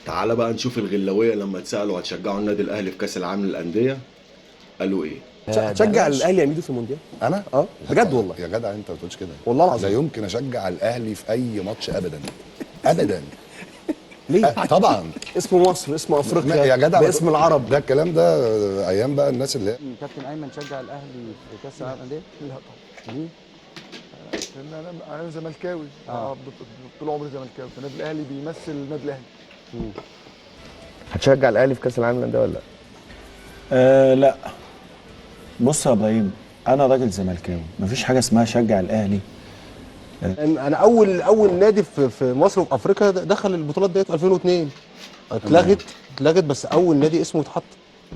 تعال بقى نشوف الغلاويه لما اتسالوا هتشجعوا النادي الاهلي في كاس العالم للانديه قالوا ايه. تشجع الاهلي يا ميدو في المونديال؟ انا بجد والله يا جدع انت ما تقولش كده والله العظيم. لا يمكن اشجع الاهلي في اي ماتش ابدا ابدا. ليه؟ طبعا اسم مصر، اسم افريقيا، يا جدع باسم العرب. ده الكلام ده ايام بقى الناس اللي كابتن ايمن شجع الاهلي في كاس العالم للانديه؟ لا طبعا. ليه؟ لان انا زملكاوي. طول عمري زملكاوي، فالنادي الاهلي بيمثل النادي الاهلي. هتشجع الاهلي في كاس العالم للانديه ولا لا؟ لا. بص يا ابراهيم، انا راجل زملكاوي، مفيش حاجه اسمها شجع الاهلي. انا اول نادي في مصر وفي افريقيا دخل البطولات ديت 2002. اتلغت بس اول نادي اسمه اتحط.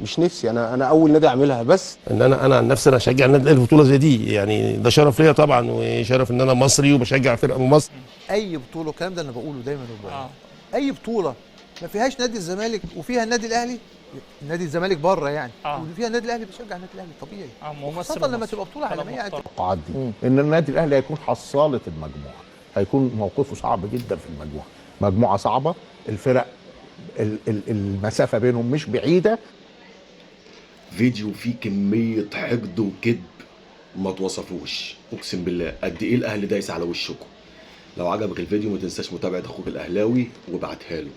مش نفسي انا اول نادي اعملها، بس ان انا عن نفسي انا اشجع النادي الاهلي في بطوله زي دي، يعني ده شرف ليا طبعا، وشرف ان انا مصري وبشجع فرقه من مصر. اي بطوله، الكلام ده انا بقوله دايما اي بطوله ما فيهاش نادي الزمالك وفيها النادي الاهلي، نادي الزمالك بره يعني، وفيها النادي الاهلي بيشجع النادي الاهلي طبيعي، خاصه لما تبقى بطوله عالميه. التوقعات دي ان النادي الاهلي هيكون حصاله المجموعه، هيكون موقفه صعب جدا في المجموعه، مجموعه صعبه، الفرق المسافه بينهم مش بعيده. فيديو فيه كميه حقد وكذب ما توصفوش، اقسم بالله قد ايه الاهلي دايس على وشكم. لو عجبك الفيديو ما تنساش متابعه اخوك الاهلاوي وابعتها له.